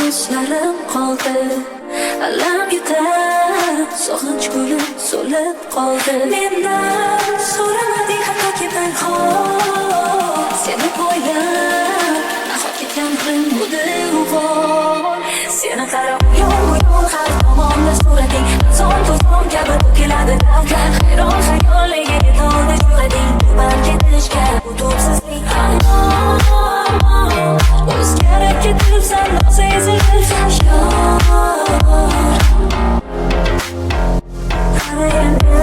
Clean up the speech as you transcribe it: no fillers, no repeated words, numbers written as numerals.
ko'zlarim qoldi. Alam yutar, sog'inch guli so'lib qoldi. Mendan so'ramading hattoki pinhon, seni poylab nahot ketgan umrim muduvor. Seni qarab yo'l har tomonda surating, son to'zon kabi to'kiladi davlar. Hayron xayoliga yetoldi jurading, tuban ketishga bu tubsizlik. O'zgarib ketibsan, noz ezilib yor. Qara endi,